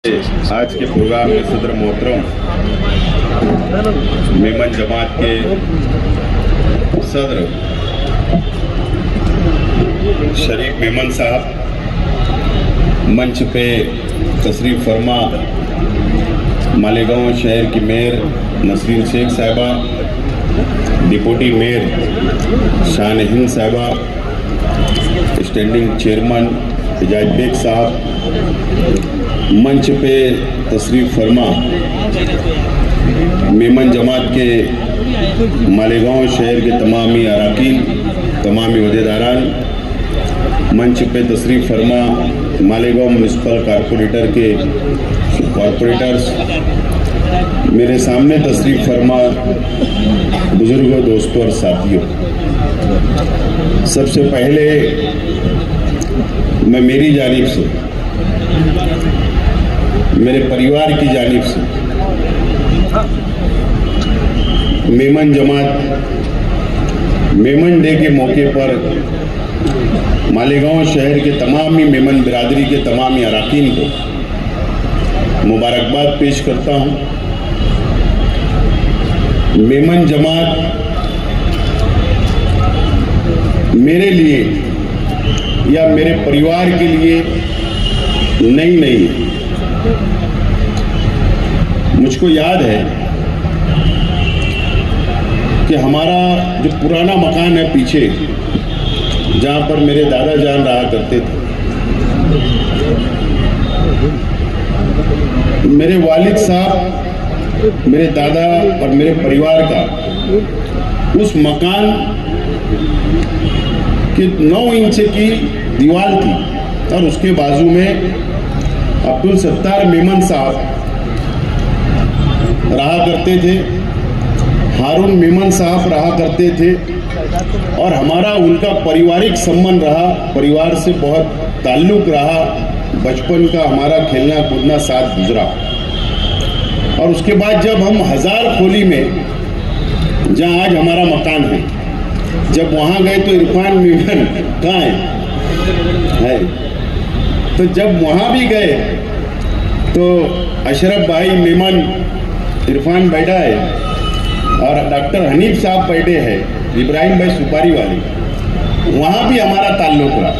आज के प्रोग्राम में सदर मोहतरम मेमन जमात के सदर शरीफ मेमन साहब मंच पे तशरीफ फरमा, मालेगांव शहर की मेयर नसरीन शेख साहिबा, डिप्टी मेयर शान हिंद साहिबा, स्टैंडिंग चेयरमैन इजाज बेग साहब, मंच पे तशरीफ फरमा मेमन जमात के मालेगांव शहर के तमामी अरकान, तमामी अहदेदारान, मंच पे तशरीफ फरमा मालेगांव म्यूनसिपल कॉरपोरेटर के कॉरपोरेटर्स, मेरे सामने तशरीफ फरमा बुजुर्गों, दोस्तों और साथियों। सबसे पहले मैं मेरी जानिब से, मेरे परिवार की जानिब से मेमन जमात मेमन डे के मौके पर मालेगांव शहर के तमामी मेमन बिरादरी के तमामी अरकान को मुबारकबाद पेश करता हूं। मेमन जमात मेरे लिए या मेरे परिवार के लिए नई नहीं है। मुझको याद है कि हमारा जो पुराना मकान है पीछे, जहाँ पर मेरे दादा जान रहा करते थे, मेरे वालिद साहब, मेरे दादा और मेरे परिवार का उस मकान की 9 इंच की दीवार थी और उसके बाजू में अब्दुल सत्तार मेमन साहब रहा करते थे, हारून मेमन साहब रहा करते थे और हमारा उनका पारिवारिक संबंध रहा, परिवार से बहुत ताल्लुक़ रहा, बचपन का हमारा खेलना कूदना साथ गुजरा। और उसके बाद जब हम हजार खोली में, जहाँ आज हमारा मकान है, जब वहाँ गए तो इरफान मेमन कहाँ है? तो जब वहाँ भी गए तो अशरफ भाई मेमन, इरफान बैठा है और डॉक्टर हनीफ साहब बैठे हैं, इब्राहिम भाई सुपारी वाले, वहाँ भी हमारा ताल्लुक़ रहा।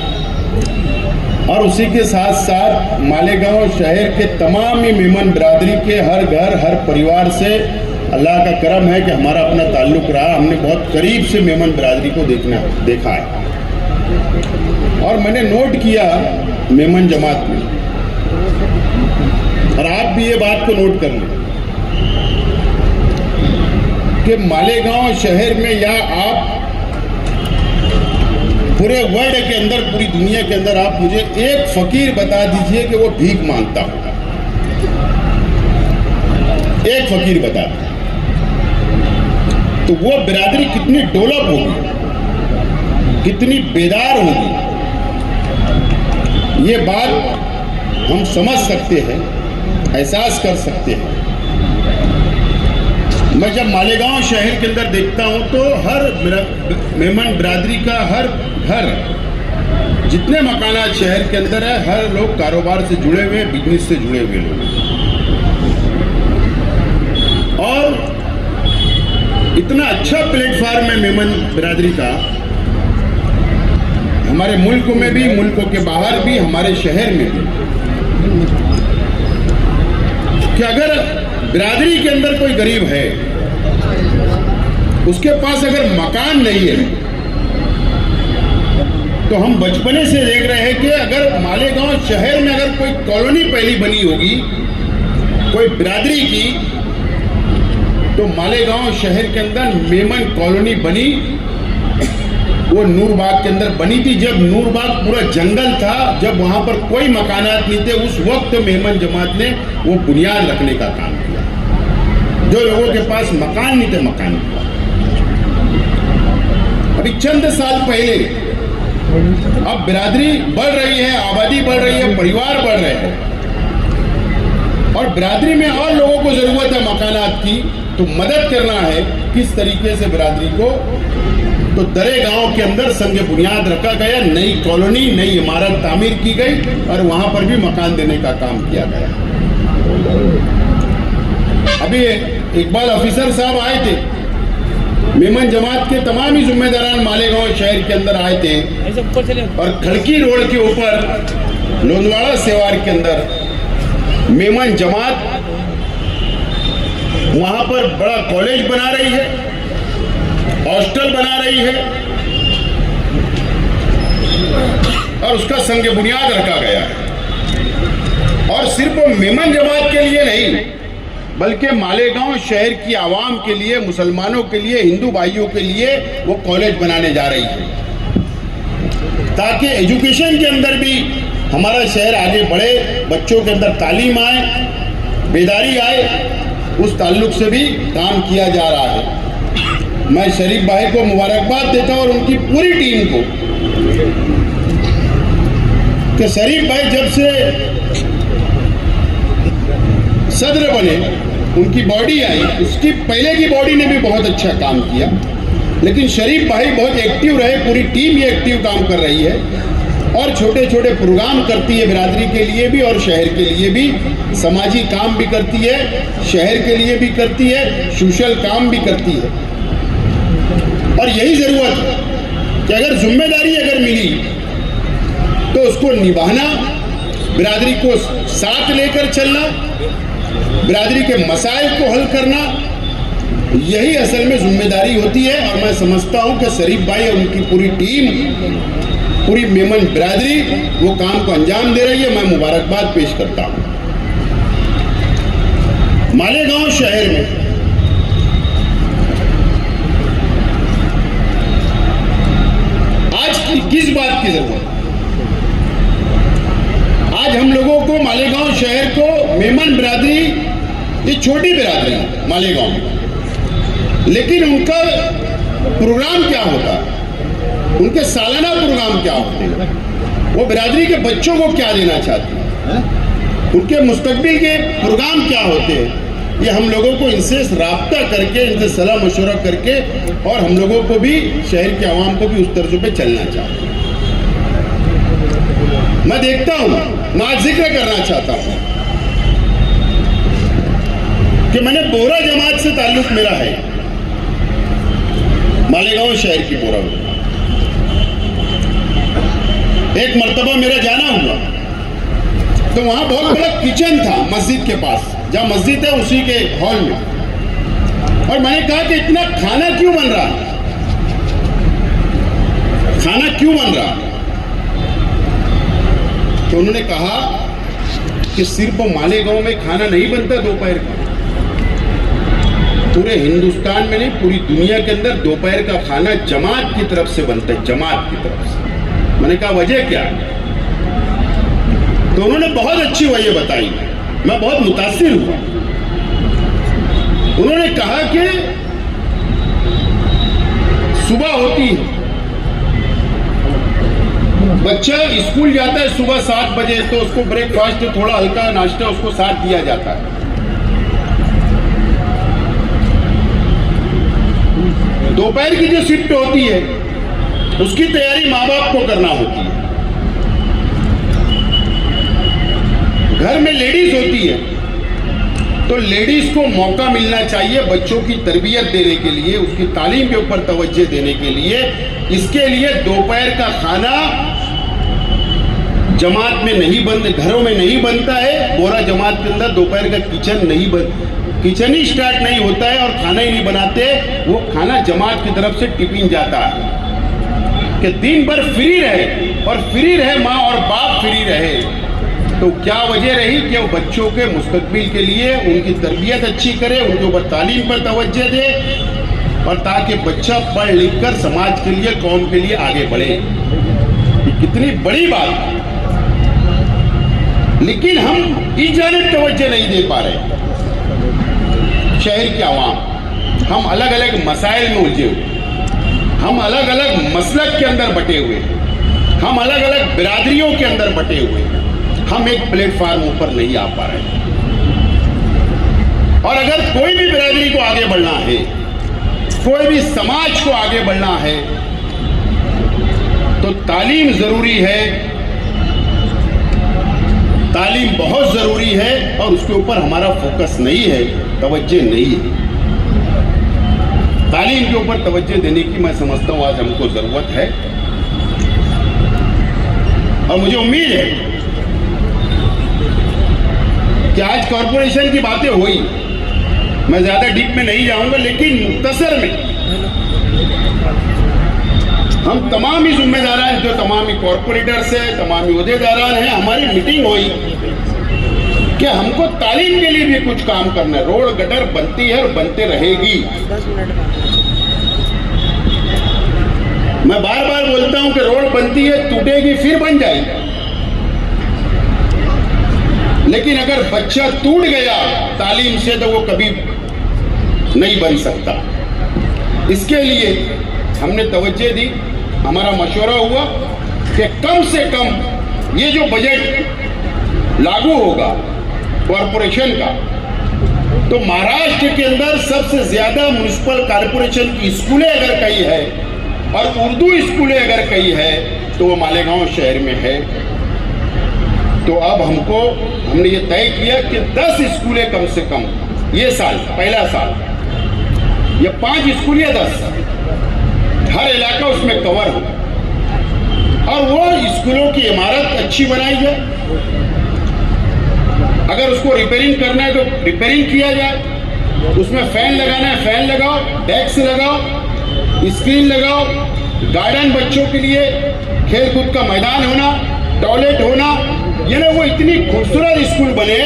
और उसी के साथ साथ मालेगांव शहर के तमाम मेमन बिरादरी के हर घर, हर परिवार से अल्लाह का करम है कि हमारा अपना ताल्लुक़ रहा। हमने बहुत करीब से मेमन बिरादरी को देखा है। और मैंने नोट किया मेमन जमात में, और आप भी ये बात को नोट कर लें कि मालेगांव शहर में या आप पूरे वर्ल्ड के अंदर, पूरी दुनिया के अंदर आप मुझे एक फकीर बता दीजिए कि वो भीख मांगता होगा। एक फकीर बता दीजिए तो वो बिरादरी कितनी डेवलप होगी, कितनी बेदार होगी, ये बात हम समझ सकते हैं, एहसास कर सकते हैं। मैं जब मालेगांव शहर के अंदर देखता हूं तो हर मेमन बिरादरी का हर घर, जितने मकानात शहर के अंदर है, हर लोग कारोबार से जुड़े हुए, बिजनेस से जुड़े हुए लोग। और इतना अच्छा प्लेटफार्म है मेमन बिरादरी का, हमारे मुल्क में भी, मुल्कों के बाहर भी, हमारे शहर में भी, कि अगर बिरादरी के अंदर कोई गरीब है, उसके पास अगर मकान नहीं है, तो हम बचपने से देख रहे हैं कि अगर मालेगांव शहर में अगर कोई कॉलोनी पहली बनी होगी कोई बिरादरी की, तो मालेगांव शहर के अंदर मेमन कॉलोनी बनी। वो नूरबाग के अंदर बनी थी, जब नूरबाग पूरा जंगल था, जब वहां पर कोई मकानात नहीं थे, उस वक्त मेमन जमात ने वो बुनियाद रखने का काम किया। जो लोगों के पास मकान नहीं थे, मकान किया। अभी चंद साल पहले, अब बिरादरी बढ़ रही है, आबादी बढ़ रही है, परिवार बढ़ रहे हैं, और बिरादरी में और लोगों को जरूरत है मकानात की, तो मदद करना है। किस तरीके से बिरादरी को, तो दरे गांव के अंदर संग बुनियाद रखा गया, नई कॉलोनी, नई इमारत तामीर की गई और वहां पर भी मकान देने का काम किया गया। अभी इकबाल ऑफिसर साहब आए थे, मेमन जमात के तमाम ही जिम्मेदारान मालेगांव शहर के अंदर आए थे और खड़की रोड के ऊपर लोंदवाड़ा सेवार के अंदर मेमन जमात वहां पर बड़ा कॉलेज बना रही है, हॉस्टल बना रही है और उसका संग बुनियाद रखा गया है। और सिर्फ मेमन जमात के लिए नहीं बल्कि मालेगांव शहर की आवाम के लिए, मुसलमानों के लिए, हिंदू भाइयों के लिए वो कॉलेज बनाने जा रही है ताकि एजुकेशन के अंदर भी हमारा शहर आगे बढ़े, बच्चों के अंदर तालीम आए, बेदारी आए। उस ताल्लुक से भी काम किया जा रहा है। मैं शरीफ भाई को मुबारकबाद देता हूं और उनकी पूरी टीम को कि शरीफ भाई जब से सदर बने, उनकी बॉडी आई, उसकी पहले की बॉडी ने भी बहुत अच्छा काम किया, लेकिन शरीफ भाई बहुत एक्टिव रहे, पूरी टीम ये एक्टिव काम कर रही है और छोटे छोटे प्रोग्राम करती है बिरादरी के लिए भी और शहर के लिए भी, समाजी काम भी करती है, शहर के लिए भी करती है, सोशल काम भी करती है। और यही जरूरत है कि अगर जिम्मेदारी अगर मिली तो उसको निभाना, बिरादरी को साथ लेकर चलना, बिरादरी के मसाइल को हल करना, यही असल में जिम्मेदारी होती है। और मैं समझता हूं कि शरीफ भाई और उनकी पूरी टीम, पूरी मेमन बिरादरी वो काम को अंजाम दे रही है। मैं मुबारकबाद पेश करता हूं। मालेगांव शहर में आज की किस बात की जरूरत है? आज हम लोगों को मालेगांव शहर को, मेमन बिरादरी ये छोटी बिरादरी है मालेगांव में, लेकिन उनका प्रोग्राम क्या होता है, उनके सालाना प्रोग्राम क्या होते हैं, वो बिरादरी के बच्चों को क्या देना चाहते हैं, उनके मुस्तकबिल के प्रोग्राम क्या होते हैं, ये हम लोगों को इनसे राब्ता करके, इनसे सलाह मशवरा करके और हम लोगों को भी, शहर के आवाम को भी उस तर्ज पे चलना चाहिए। मैं देखता हूं, मैं आज जिक्र करना चाहता हूं कि मैंने बोरा जमात से ताल्लुक मेरा है, मालेगांव शहर की बोरा में। एक मर्तबा मेरा जाना हुआ तो वहां बहुत बड़ा किचन था मस्जिद के पास, जहां मस्जिद है उसी के हॉल में, और मैंने कहा कि इतना खाना क्यों बन रहा है, खाना क्यों बन रहा है? तो उन्होंने कहा कि सिर्फ मालेगांव में खाना नहीं बनता दोपहर का, पूरे हिंदुस्तान में नहीं, पूरी दुनिया के अंदर दोपहर का खाना जमात की तरफ से बनता है, जमात की तरफ से। मैंने कहा वजह क्या है? तो उन्होंने बहुत अच्छी वजह बताई, मैं बहुत मुतासिर हुआ। उन्होंने कहा कि सुबह होती है, बच्चा स्कूल जाता है सुबह 7 बजे, तो उसको ब्रेकफास्ट, थोड़ा हल्का नाश्ता उसको साथ दिया जाता है। दोपहर की जो शिफ्ट होती है उसकी तैयारी माँ बाप को करना होती है, घर में लेडीज होती है, तो लेडीज को मौका मिलना चाहिए बच्चों की तरबियत देने के लिए, उसकी तालीम के ऊपर तवज्जो देने के लिए। इसके लिए दोपहर का खाना जमात में नहीं बन, घरों में नहीं बनता है। बोरा जमात के अंदर दोपहर का किचन ही स्टार्ट नहीं होता है और खाना ही नहीं बनाते। वो खाना जमात की तरफ से टिफिन जाता है कि दिन भर फ्री रहे, और फ्री रहे माँ और बाप फ्री रहे। तो क्या वजह रही कि वो बच्चों के मुस्तकबिल के लिए उनकी तरबियत अच्छी करे, उनके ऊपर तालीम पर तवज्जो दे, और ताकि बच्चा पढ़ लिख कर समाज के लिए, कौम के लिए आगे बढ़े। ये कितनी बड़ी बात है, लेकिन हम इस जानिब तवज्जो नहीं दे पा रहे। शहर के आवाम, हम अलग अलग मसाइल में उलझे हुए, हम अलग अलग मसलक के अंदर बटे हुए, हम अलग अलग बिरादरियों के अंदर बटे हुए, हम एक प्लेटफार्म ऊपर नहीं आ पा रहे। और अगर कोई भी बिरादरी को आगे बढ़ना है, कोई भी समाज को आगे बढ़ना है, तो तालीम जरूरी है, तालीम बहुत ज़रूरी है और उसके ऊपर हमारा फोकस नहीं है, तवज्जो नहीं है। तालीम के ऊपर तवज्जो देने की मैं समझता हूँ आज हमको ज़रूरत है। और मुझे उम्मीद है कि आज कॉरपोरेशन की बातें हुई, मैं ज़्यादा डीप में नहीं जाऊंगा, लेकिन मुख्तसर में हम तमाम ही जिम्मेदारान, जो तमाम ही कॉरपोरेटर्स है, तमाम ही अहदेदारान हैं, हमारी मीटिंग हुई कि हमको तालीम के लिए भी कुछ काम करना है। रोड गटर बनती है और बनते रहेगी। मैं बार बार बोलता हूं कि रोड बनती है, टूटेगी, फिर बन जाएगी, लेकिन अगर बच्चा टूट गया तालीम से तो वो कभी नहीं बन सकता। इसके लिए हमने तवज्जो दी, हमारा मशवरा हुआ कि कम से कम ये जो बजट लागू होगा कॉरपोरेशन का, तो महाराष्ट्र के अंदर सबसे ज्यादा म्युनिसिपल कॉरपोरेशन की स्कूलें अगर कहीं है और उर्दू स्कूलें अगर कहीं है तो वो मालेगांव शहर में है। तो अब हमने ये तय किया कि 10 स्कूलें कम से कम ये साल, पहला साल, ये 5 स्कूल या 10, हर इलाका उसमें कवर हो और वो स्कूलों की इमारत अच्छी बनाई जाए। अगर उसको रिपेयरिंग करना है तो रिपेयरिंग किया जाए, उसमें फैन लगाना है फैन लगाओ, डेस्क लगाओ, स्क्रीन लगाओ, गार्डन बच्चों के लिए खेलकूद का मैदान होना, टॉयलेट होना, यानी वो इतनी खूबसूरत स्कूल बने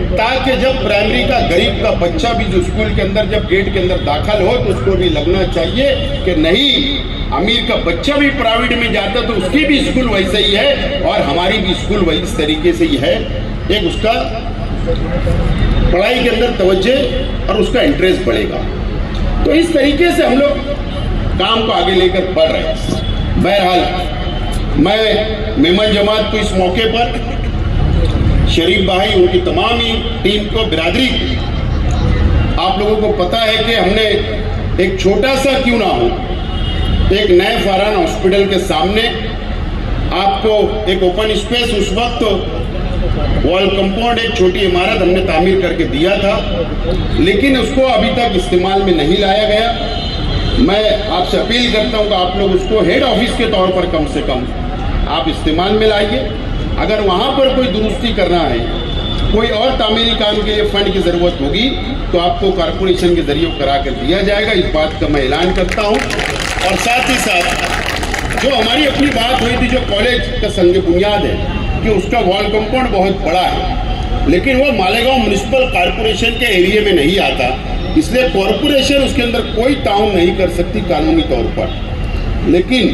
ताकि जब प्राइमरी का गरीब का बच्चा भी जो स्कूल के अंदर जब गेट के अंदर दाखिल हो तो उसको भी लगना चाहिए कि नहीं, अमीर का बच्चा भी प्राइवेट में जाता तो उसकी भी स्कूल वैसे ही है और हमारी भी स्कूल वही इस तरीके से ही है। एक उसका पढ़ाई के अंदर तवज्जो और उसका इंटरेस्ट बढ़ेगा। तो इस तरीके से हम लोग काम को आगे लेकर बढ़ रहे हैं। बहरहाल मैं मेमन जमात को इस मौके पर, शरीफ भाई, उनकी तमाम ही टीम को, बिरादरी, आप लोगों को पता है कि हमने एक छोटा सा क्यों ना हो, एक नए फरहान हॉस्पिटल के सामने आपको एक ओपन स्पेस, उस वक्त वॉल कंपाउंड, एक छोटी इमारत हमने तामीर करके दिया था, लेकिन उसको अभी तक इस्तेमाल में नहीं लाया गया। मैं आपसे अपील करता हूं कि आप लोग उसको हेड ऑफिस के तौर पर कम से कम आप इस्तेमाल में लाइए। अगर वहां पर कोई दुरुस्ती करना है, कोई और तामीरी काम के लिए फंड की जरूरत होगी तो आपको कॉरपोरेशन के जरिए करा कर दिया जाएगा। इस बात का मैं ऐलान करता हूं। और साथ ही साथ जो हमारी अपनी बात हुई थी, जो कॉलेज का संग बुनियाद है कि उसका वॉल कंपाउंड बहुत बड़ा है, लेकिन वो मालेगांव म्युनिसिपल कॉरपोरेशन के एरिया में नहीं आता, इसलिए कॉरपोरेशन उसके अंदर कोई ताउन नहीं कर सकती कानूनी तौर पर। लेकिन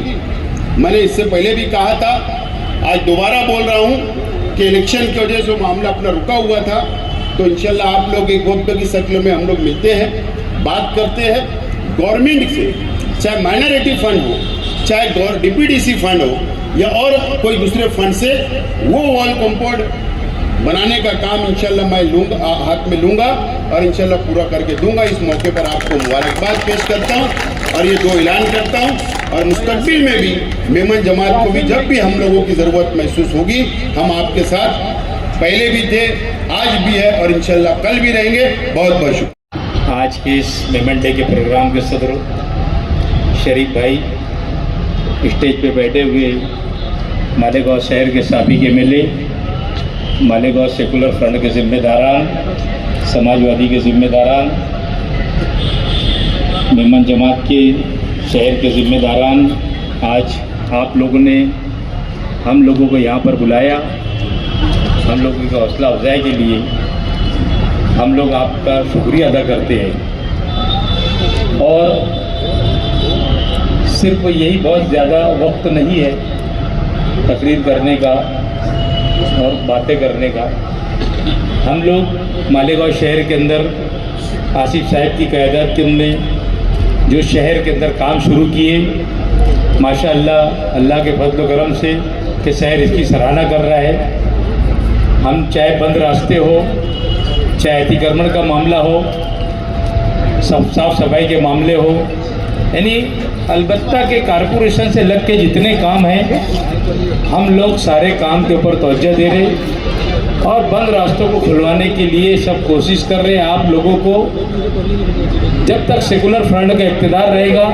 मैंने इससे पहले भी कहा था, आज दोबारा बोल रहा हूं कि इलेक्शन की वजह से मामला अपना रुका हुआ था, तो इंशाल्लाह आप लोग एक वक्त की शक्ल में हम लोग मिलते हैं, बात करते हैं गवर्नमेंट से, चाहे माइनॉरिटी फंड हो, चाहे डीपीडीसी फंड हो या और कोई दूसरे फंड से, वो वॉल कंपाउंड बनाने का काम इंशाल्लाह मैं लूँगा, हाथ में लूँगा और इंशाल्लाह पूरा करके दूंगा। इस मौके पर आपको मुबारकबाद पेश करता हूँ और ये दो ऐलान करता हूँ, और मुस्तकबिल में भी मेमन जमात को भी जब भी हम लोगों की ज़रूरत महसूस होगी, हम आपके साथ पहले भी थे, आज भी है और इंशाल्लाह कल भी रहेंगे। बहुत बहुत शुक्रिया। आज के इस मेमन डे के प्रोग्राम के सदर शरीफ भाई, स्टेज पे बैठे हुए मालेगांव शहर के साबिक एमएलए, मालेगांव सेकुलर फ्रंट के जिम्मेदारान, समाजवादी के जिम्मेदारान, मेमन जमात के शहर के जिम्मेदारान, आज आप लोगों ने हम लोगों को यहाँ पर बुलाया, हम लोगों की हौसला अफजाई के लिए हम लोग आपका शुक्रिया अदा करते हैं। और सिर्फ यही बहुत ज़्यादा वक्त नहीं है तकरीर करने का और बातें करने का। हम लोग मालेगांव शहर के अंदर आसिफ साहब की क़यादत के अंदर जो शहर के अंदर काम शुरू किए, माशाअल्लाह अल्लाह के फजल करम से कि शहर इसकी सराहना कर रहा है। हम चाहे बंद रास्ते हो, चाहे अतिक्रमण का मामला हो, साफ सफाई के मामले हो, यानी अलबत्ता के कारपोरेशन से लग के जितने काम हैं हम लोग सारे काम के ऊपर तवज्जो दे रहे। और बंद रास्तों को खुलवाने के लिए सब कोशिश कर रहे हैं। आप लोगों को जब तक सेकुलर फ्रंट का इक़्तिदार रहेगा,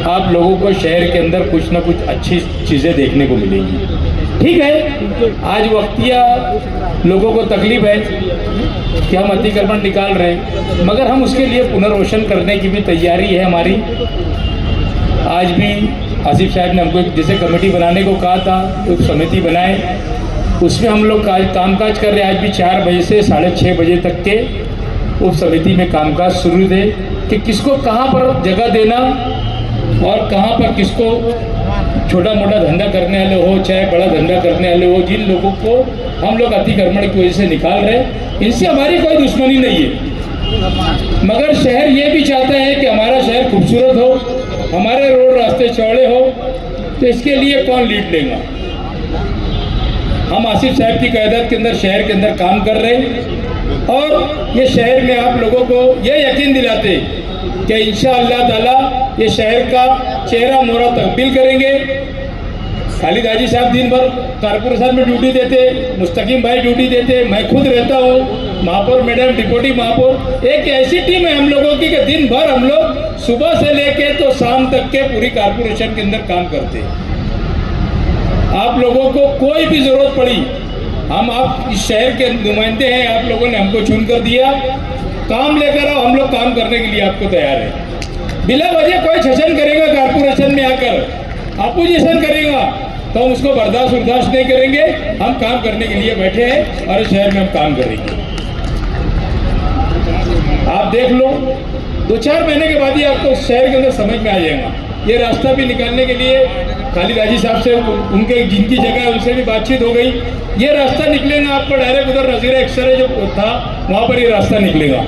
आप लोगों को शहर के अंदर कुछ ना कुछ अच्छी चीज़ें देखने को मिलेंगी। ठीक है, आज वक्तिया लोगों को तकलीफ है कि हम अतिक्रमण निकाल रहे हैं, मगर हम उसके लिए पुनर्वसन करने की भी तैयारी है हमारी। आज भी आसिफ साहब ने हमको जैसे कमेटी बनाने को कहा था, एक समिति बनाए, उसमें हम लोग कामकाज कर रहे हैं। आज भी 4 बजे से 6:30 बजे तक के उप समिति में कामकाज शुरू थे कि किसको कहाँ पर जगह देना और कहाँ पर किसको छोटा मोटा धंधा करने वाले हो चाहे बड़ा धंधा करने वाले हो, जिन लोगों को हम लोग अतिक्रमण की वजह से निकाल रहे हैं, इनसे हमारी कोई दुश्मनी नहीं है। मगर शहर ये भी चाहता है कि हमारा शहर खूबसूरत हो, हमारे रोड रास्ते चौड़े हो, तो इसके लिए कौन लीड लेगा? हम आसिफ साहब की क़यादत के अंदर शहर के अंदर काम कर रहे हैं और ये शहर में आप लोगों को ये यकीन दिलाते कि इंशाअल्लाह ताला ये शहर का चेहरा मोहरा तब्दील करेंगे। खालिद हाजी साहब दिन भर कारपोरेशन में ड्यूटी देते, मुस्तकीम भाई ड्यूटी देते, मैं खुद रहता हूँ, महापौर मैडम, डिप्टी महापौर, एक ऐसी टीम है हम लोगों की कि दिन भर हम लोग सुबह से लेके तो शाम तक के पूरी कारपोरेशन के अंदर काम करते हैं। आप लोगों को कोई भी जरूरत पड़ी, हम आप इस शहर के नुमाइंदे हैं, आप लोगों ने हमको चुन कर दिया, काम लेकर आओ, हम लोग काम करने के लिए आपको तैयार है। बिला वजह कोई शासन करेगा कारपोरेशन में आकर, अपोजिशन करेगा, तो हम उसको बर्दाश्त नहीं करेंगे। हम काम करने के लिए बैठे हैं और इस शहर में हम काम करेंगे। आप देख लो, 2-4 महीने के बाद ही आपको शहर के अंदर समझ में आ जाएगा। ये रास्ता भी निकालने के लिए खालिद हाजी साहब से, उनके जिनकी जगह है उनसे भी बातचीत हो गई। ये रास्ता निकलेगा आपको डायरेक्ट उधर नज़ीरा एक्सरे जो था वहाँ पर ये रास्ता निकलेगा।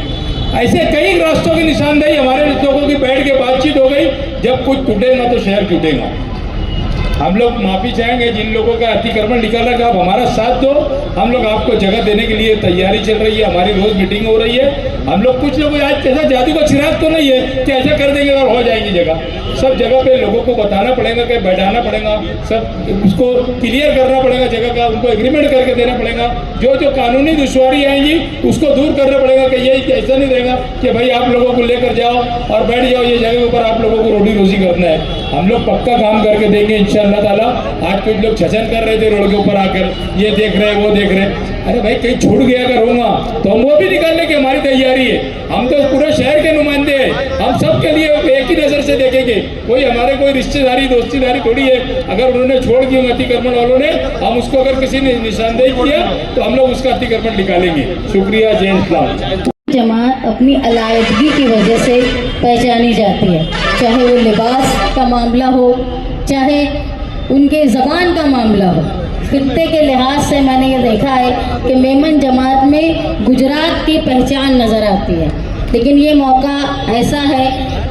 ऐसे कई रास्तों की निशानदेही हमारे लोगों की बैठ के बातचीत हो गई। जब कुछ टूटेगा तो शहर टूटेगा। हम लोग माफ़ी चाहेंगे जिन लोगों का अतिक्रमण निकाला कि आप हमारा साथ दो, हम लोग आपको जगह देने के लिए तैयारी चल रही है, हमारी रोज़ मीटिंग हो रही है। हम लोग कुछ लोग आज ऐसा जादू का चिराग तो नहीं है कि ऐसा कर देंगे और हो जाएगी जगह। सब जगह पे लोगों को बताना पड़ेगा कि बैठाना पड़ेगा, सब उसको क्लियर करना पड़ेगा जगह का, उनको एग्रीमेंट करके देना पड़ेगा। जो जो कानूनी दुश्वारी आएंगी उसको दूर करना पड़ेगा कि ये ऐसा नहीं रहेगा कि भाई आप लोगों को लेकर जाओ और बैठ जाओ, ये जगह के ऊपर आप लोगों को रोटी रोजी करना है। हम लोग पक्का काम करके देंगे इंशाअल्लाह ताला। आज कुछ लोग छचन कर रहे थे रोड के ऊपर आकर, ये देख रहे वो देख रहे। अरे भाई कहीं छूट गया अगर होगा तो हम वो भी निकालने की हमारी तैयारी है। हम तो पूरे शहर के नुमाइंदे हैं, हम सबके लिए एक ही नज़र से देखेंगे। कोई हमारे कोई रिश्तेदारी दोस्तीदारी थोड़ी है। अगर उन्होंने छोड़ दिया अतिक्रमण वालों ने, हम उसको अगर किसी ने निशानदेही किया तो हम लोग उसका अतिक्रमण निकालेंगे। शुक्रिया, जय हिंद। जमात अपनी अलायदगी की वजह से पहचानी जाती है, चाहे वो लिबास का मामला हो, चाहे उनके ज़बान का मामला हो। खित्ते के लिहाज से मैंने ये देखा है कि मेमन जमात में गुजरात की पहचान नज़र आती है। लेकिन ये मौका ऐसा है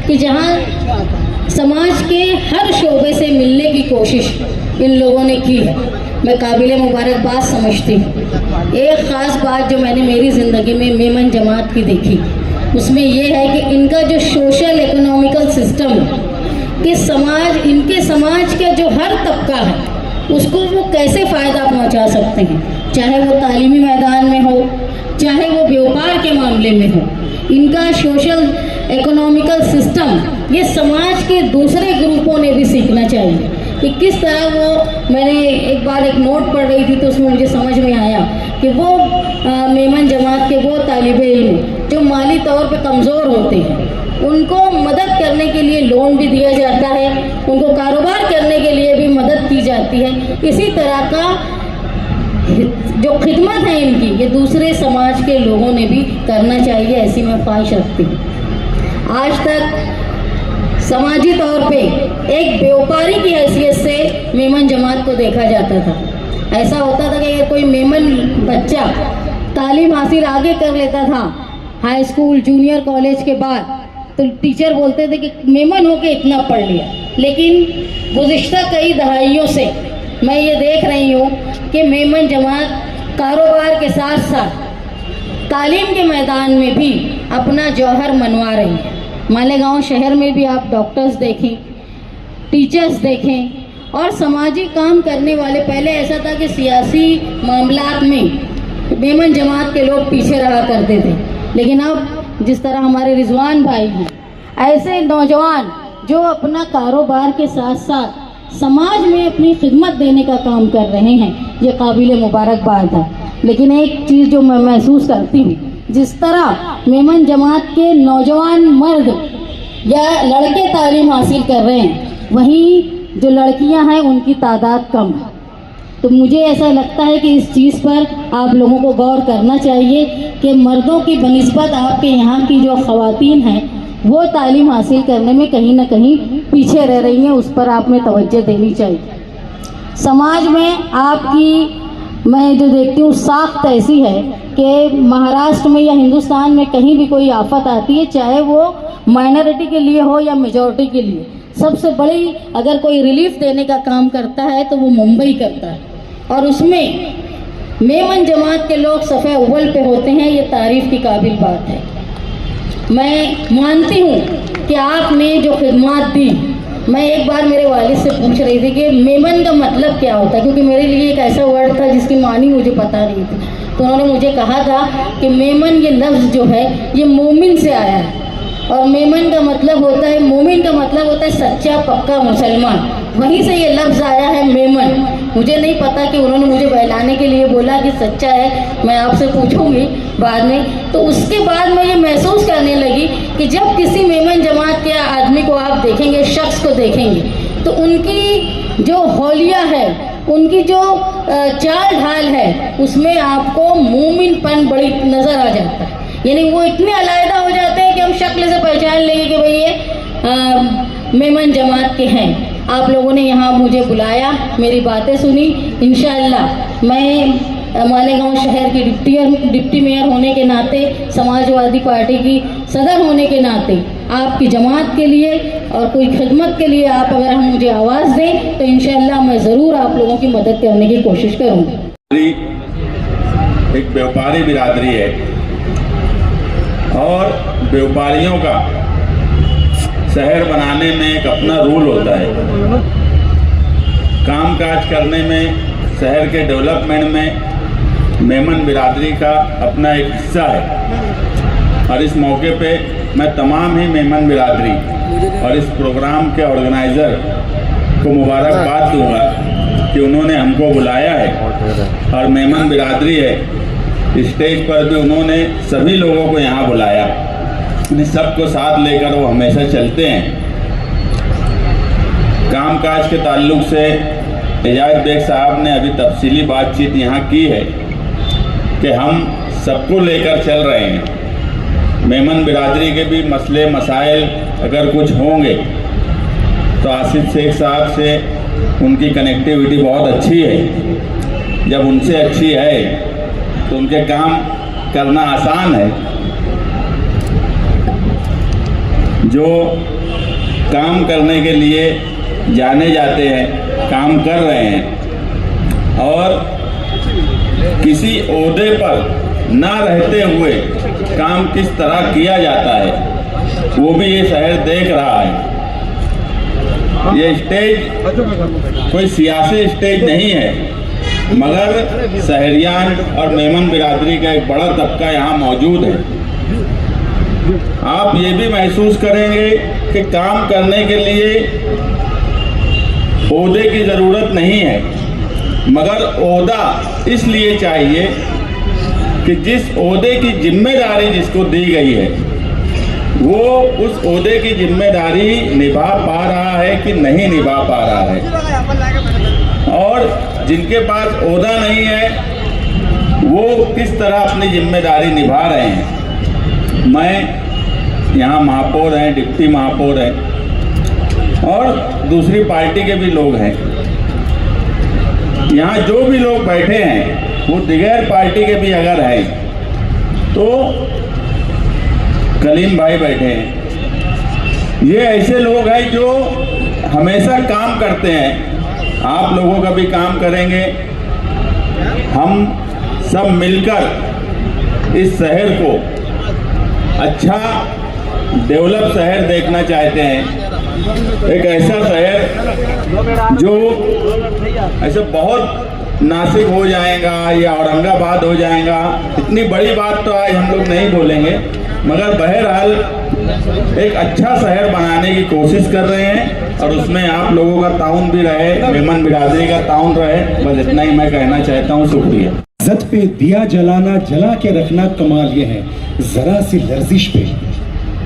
कि जहाँ समाज के हर शोबे से मिलने की कोशिश इन लोगों ने की है, मैं काबिल मुबारकबाद समझती हूँ। एक ख़ास बात जो मैंने मेरी ज़िंदगी में मेमन जमात की देखी, उसमें यह है कि इनका जो सोशल इकोनॉमिकल सिस्टम है कि इनके समाज का जो हर तबका है उसको वो कैसे फ़ायदा पहुंचा सकते हैं, चाहे वो तालीमी मैदान में हो, चाहे वो व्यापार के मामले में हो। इनका सोशल इकोनॉमिकल सिस्टम ये समाज के दूसरे ग्रुपों ने भी सीखना चाहिए कि किस तरह वो। मैंने एक बार एक नोट पढ़ रही थी तो उसमें मुझे समझ में आया कि वो मेमन जमात के वो तालिबे इल्म जो माली तौर पे कमज़ोर होते हैं, उनको मदद करने के लिए लोन भी दिया जाता है, उनको कारोबार करने के लिए भी मदद की जाती है। इसी तरह का जो खिदमत है इनकी, ये दूसरे समाज के लोगों ने भी करना चाहिए, ऐसी मैं ख्वाहिश रखती हूँ। आज तक समाजी तौर पे एक व्यापारी की हैसियत से मेमन जमात को देखा जाता था। ऐसा होता था कि अगर कोई मेमन बच्चा तालीम हासिल आगे कर लेता था, हाई स्कूल जूनियर कॉलेज के बाद, तो टीचर बोलते थे कि मेमन होके इतना पढ़ लिया। लेकिन गुज़िश्ता कई दहाइयों से मैं ये देख रही हूँ कि मेमन जमात कारोबार के साथ साथ तालीम के मैदान में भी अपना जौहर मनवा रही है। मालेगांव शहर में भी आप डॉक्टर्स देखें, टीचर्स देखें, और सामाजिक काम करने वाले, पहले ऐसा था कि सियासी मामलात में मेमन जमात के लोग पीछे रहा करते थे, लेकिन अब जिस तरह हमारे रिजवान भाई हैं, ऐसे नौजवान जो अपना कारोबार के साथ साथ समाज में अपनी खिदमत देने का काम कर रहे हैं, ये काबिल मुबारकबाद है। लेकिन एक चीज़ जो मैं महसूस करती हूँ, जिस तरह मेमन जमात के नौजवान मर्द या लड़के तालीम हासिल कर रहे हैं, वहीं जो लड़कियां हैं उनकी तादाद कम है। तो मुझे ऐसा लगता है कि इस चीज़ पर आप लोगों को गौर करना चाहिए कि मर्दों की बनिस्बत आपके यहाँ की जो ख़वातीन हैं वो तालीम हासिल करने में कहीं ना कहीं पीछे रह रही हैं, उस पर आपने तवज्जो देनी चाहिए। समाज में आपकी मैं जो देखती हूँ साख्त ऐसी है कि महाराष्ट्र में या हिंदुस्तान में कहीं भी कोई आफत आती है, चाहे वो माइनॉरिटी के लिए हो या मेजॉरिटी के लिए, सबसे बड़ी अगर कोई रिलीफ देने का काम करता है तो वो मुंबई करता है, और उसमें मेमन जमात के लोग सफ़े अव्वल पे होते हैं। ये तारीफ़ की काबिल बात है। मैं मानती हूँ कि आपने जो खिदमत दी, मैं एक बार मेरे वालिद से पूछ रही थी कि मेमन का मतलब क्या होता है, क्योंकि मेरे लिए एक ऐसा वर्ड था जिसकी मानी मुझे पता नहीं थी। तो उन्होंने मुझे कहा था कि मेमन ये लफ्ज़ जो है ये मोमिन से आया है, और मेमन का मतलब होता है, मोमिन का मतलब होता है सच्चा पक्का मुसलमान, वहीं से ये लफ्ज़ आया है मेमन। मुझे नहीं पता कि उन्होंने मुझे बहलाने के लिए बोला कि सच्चा है, मैं आपसे पूछूंगी बाद में। तो उसके बाद मैं ये महसूस करने लगी कि जब किसी मेमन जमात के आदमी को आप देखेंगे, शख्स को देखेंगे, तो उनकी जो हौलिया है, उनकी जो चाल ढाल है, उसमें आपको मोमिनपन बड़ी नज़र आ जाता है। यानी वो इतने अलहदा हो जाते हैं कि हम शक्ल से पहचान लेंगे कि भाई ये मेमन जमात के हैं। आप लोगों ने यहाँ मुझे बुलाया, मेरी बातें सुनी। इंशाअल्लाह मैं मालेगांव शहर की डिप्टी मेयर होने के नाते, समाजवादी पार्टी की सदर होने के नाते, आपकी जमात के लिए और कोई खिदमत के लिए आप अगर हम मुझे आवाज़ दें तो इंशाअल्लाह मैं ज़रूर आप लोगों की मदद करने की कोशिश करूँगी। एक व्यापारी बिरादरी है और व्यापारियों का शहर बनाने में एक अपना रूल होता है। कामकाज करने में, शहर के डेवलपमेंट में मेमन बिरादरी का अपना एक हिस्सा है। और इस मौके पे मैं तमाम ही मेमन बिरादरी और इस प्रोग्राम के ऑर्गेनाइज़र को मुबारकबाद दूंगा कि उन्होंने हमको बुलाया है और मेमन बिरादरी है। स्टेज पर भी उन्होंने सभी लोगों को यहाँ बुलाया, सबको साथ लेकर वो हमेशा चलते हैं। कामकाज के ताल्लुक से एजाज बेग साहब ने अभी तफसीली बातचीत यहाँ की है कि हम सबको लेकर चल रहे हैं। मेमन बिरादरी के भी मसले मसाइल अगर कुछ होंगे तो आसिफ शेख साहब से उनकी कनेक्टिविटी बहुत अच्छी है। जब उनसे अच्छी है तो उनके काम करना आसान है। जो काम करने के लिए जाने जाते हैं, काम कर रहे हैं और किसी ओहदे पर ना रहते हुए काम किस तरह किया जाता है, वो भी ये शहर देख रहा है। ये स्टेज कोई सियासी स्टेज नहीं है, मगर शहरियान और मेमन बिरादरी का एक बड़ा तबका यहाँ मौजूद है। आप ये भी महसूस करेंगे कि काम करने के लिए ओहदे की ज़रूरत नहीं है, मगर ओहदा इसलिए चाहिए कि जिस ओहदे की जिम्मेदारी जिसको दी गई है वो उस ओहदे की जिम्मेदारी निभा पा रहा है कि नहीं निभा पा रहा है, और जिनके पास ओहदा नहीं है वो किस तरह अपनी जिम्मेदारी निभा रहे हैं। मैं यहाँ महापौर हैं, डिप्टी महापौर हैं और दूसरी पार्टी के भी लोग हैं। यहाँ जो भी लोग बैठे हैं वो दिगैर पार्टी के भी अगर हैं तो कलीम भाई बैठे हैं। ये ऐसे लोग हैं जो हमेशा काम करते हैं। आप लोगों का भी काम करेंगे। हम सब मिलकर इस शहर को अच्छा डेवलप शहर देखना चाहते हैं। एक ऐसा शहर जो ऐसे बहुत नासिक हो जाएगा या औरंगाबाद हो जाएगा, इतनी बड़ी बात तो आज हम लोग नहीं बोलेंगे, मगर बहरहाल एक अच्छा शहर बनाने की कोशिश कर रहे हैं और उसमें आप लोगों का ताउन भी रहे, मेमन बिरादरी का ताउन रहे। बस इतना ही मैं कहना चाहता हूँ। शुक्रिया। इज्जत पे दिया जलाना, जला के रखना कमाल ये है, जरा सी लर्जिश पे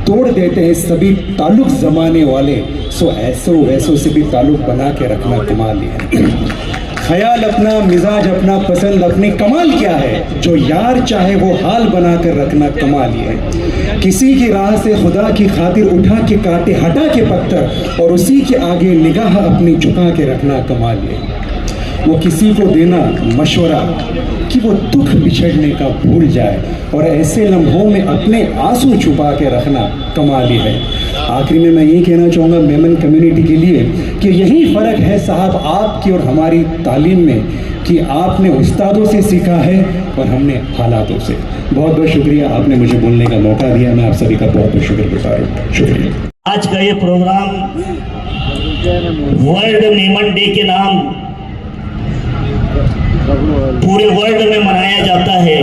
तोड़ देते हैं सभी ताल्लुक जमाने वाले, सो ऐसो वैसो से भी ताल्लुक बना के रखना कमाल ये है। ख्याल अपना, मिजाज अपना, पसंद अपनी, कमाल क्या है, जो यार चाहे वो हाल बना कर रखना कमाल ये है। किसी की राह से खुदा की खातिर उठा के काटे, हटा के पत्थर और उसी के आगे निगाह अपनी झुका के रखना कमाल ये है। वो किसी को देना मशवरा कि वो दुख बिछड़ने का भूल जाए और ऐसे लम्हों में अपने आंसू छुपा के रखना कमाल ही है। आखिरी में मैं यही कहना चाहूँगा मेमन कम्युनिटी के लिए कि यही फ़र्क है साहब आपकी और हमारी तालीम में, कि आपने उस्तादों से सीखा है और हमने हालातों से। बहुत बहुत शुक्रिया, आपने मुझे बोलने का मौका दिया। मैं आप सभी का बहुत बहुत शुक्रगुजार हूँ। शुक्रिया। आज का ये प्रोग्राम वर्ल्ड मेमन डे के नाम पूरे वर्ल्ड में मनाया जाता है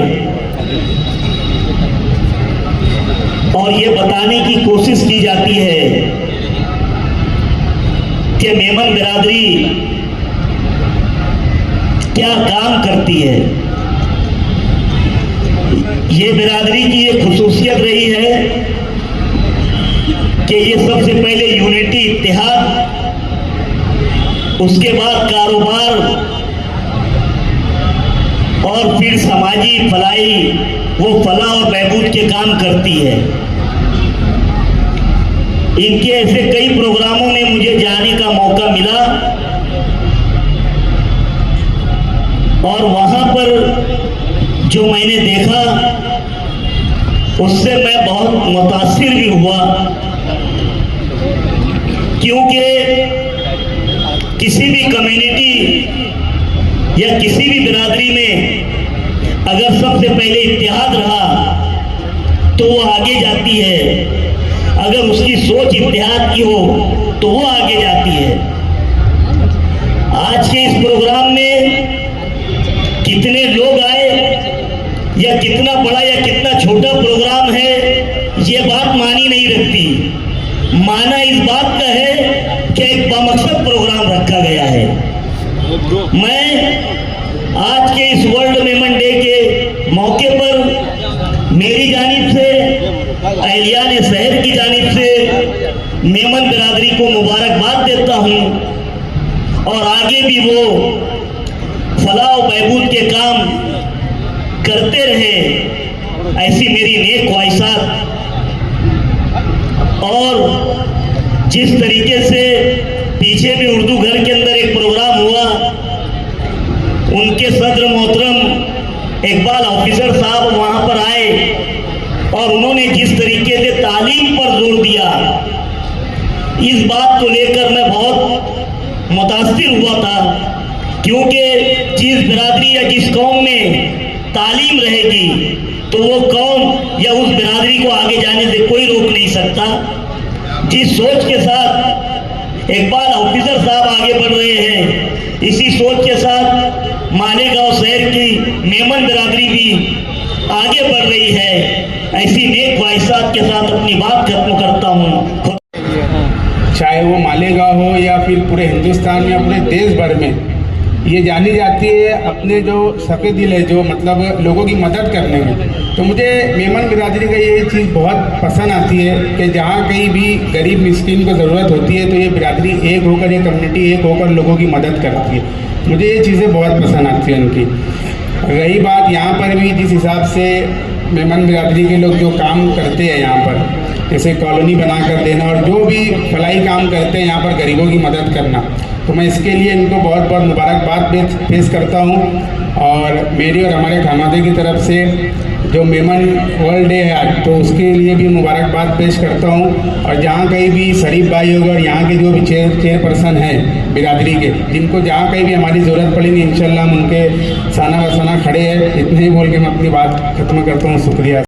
और ये बताने की कोशिश की जाती है कि मेमन बिरादरी क्या काम करती है। ये बिरादरी की एक खुसूसियत रही है कि ये सबसे पहले यूनिटी, इत्तेहाद, उसके बाद कारोबार और फिर समाजी भलाई, वो फलाह और बहबूद के काम करती है। इनके ऐसे कई प्रोग्रामों में मुझे जाने का मौका मिला और वहां पर जो मैंने देखा उससे मैं बहुत मुतासिर भी हुआ, क्योंकि किसी भी कम्युनिटी या किसी भी बिरादरी में अगर सबसे पहले इत्तेहाद रहा तो वो आगे जाती है। अगर उसकी सोच इत्तेहाद की हो तो वो आगे जाती है। आज के इस प्रोग्राम में कितने लोग आए या कितना बड़ा या कितना छोटा प्रोग्राम है, ये बात मानी नहीं रखती। माना इस बात का है कि एक बामकसद प्रोग्राम रखा गया है। मैं आज के इस वर्ल्ड मेमन डे के मौके पर मेरी जानिब से, अहलियान शहर की जानिब से मेमन बिरादरी को मुबारकबाद देता हूं और आगे भी वो फलाह और बहबूद के काम करते रहे, ऐसी मेरी नेक ख्वाहिशात। और जिस तरीके से पीछे भी उर्दू घर के अंदर एक प्रोग्राम हुआ, उनके सदर मोहतरम इकबाल ऑफिसर साहब वहां पर आए और उन्होंने जिस तरीके से तालीम पर जोर दिया, इस बात को लेकर मैं बहुत मुतासिर हुआ था, क्योंकि जिस बिरादरी या जिस कौम में तालीम रहेगी तो वो कौम या उस बिरादरी को आगे जाने से कोई रोक नहीं सकता। जिस सोच के साथ इकबाल ऑफिसर साहब आगे बढ़ रहे हैं, इसी सोच के साथ मालेगांव शहर की मेमन बिरादरी भी आगे बढ़ रही है। ऐसी नेक ख्वाहिशात के साथ अपनी बात खत्म करता हूँ। चाहे वो मालेगांव हो या फिर पूरे हिंदुस्तान में, पूरे देश भर में ये जानी जाती है अपने जो सफ़े दिल है, जो मतलब लोगों की मदद करने में। तो मुझे मेमन बिरादरी का ये चीज़ बहुत पसंद आती है कि जहाँ कहीं भी गरीब मिस्किन को ज़रूरत होती है तो ये बिरादरी एक होकर, ये कम्युनिटी एक होकर लोगों की मदद करती है। मुझे ये चीज़ें बहुत पसंद आती हैं उनकी। रही बात यहाँ पर भी जिस हिसाब से मेमन बिरादरी के लोग जो काम करते हैं यहाँ पर, जैसे कॉलोनी बना कर देना और जो भी फलाई काम करते हैं यहाँ पर गरीबों की मदद करना, तो मैं इसके लिए इनको बहुत बहुत मुबारकबाद पेश करता हूँ। और मेरी और हमारे खामादे की तरफ से जो मेमन वर्ल्ड डे है आज, तो उसके लिए भी मुबारकबाद पेश करता हूँ। और जहाँ कहीं भी शरीफ भाई होगा और यहाँ के जो भी चेयरपर्सन हैं बिरादरी के, जिनको जहाँ कहीं भी हमारी ज़रूरत पड़ेगी इंशाल्लाह हम उनके साना बसाना खड़े हैं। इतने ही बोल के मैं अपनी बात खत्म करता हूँ। शुक्रिया।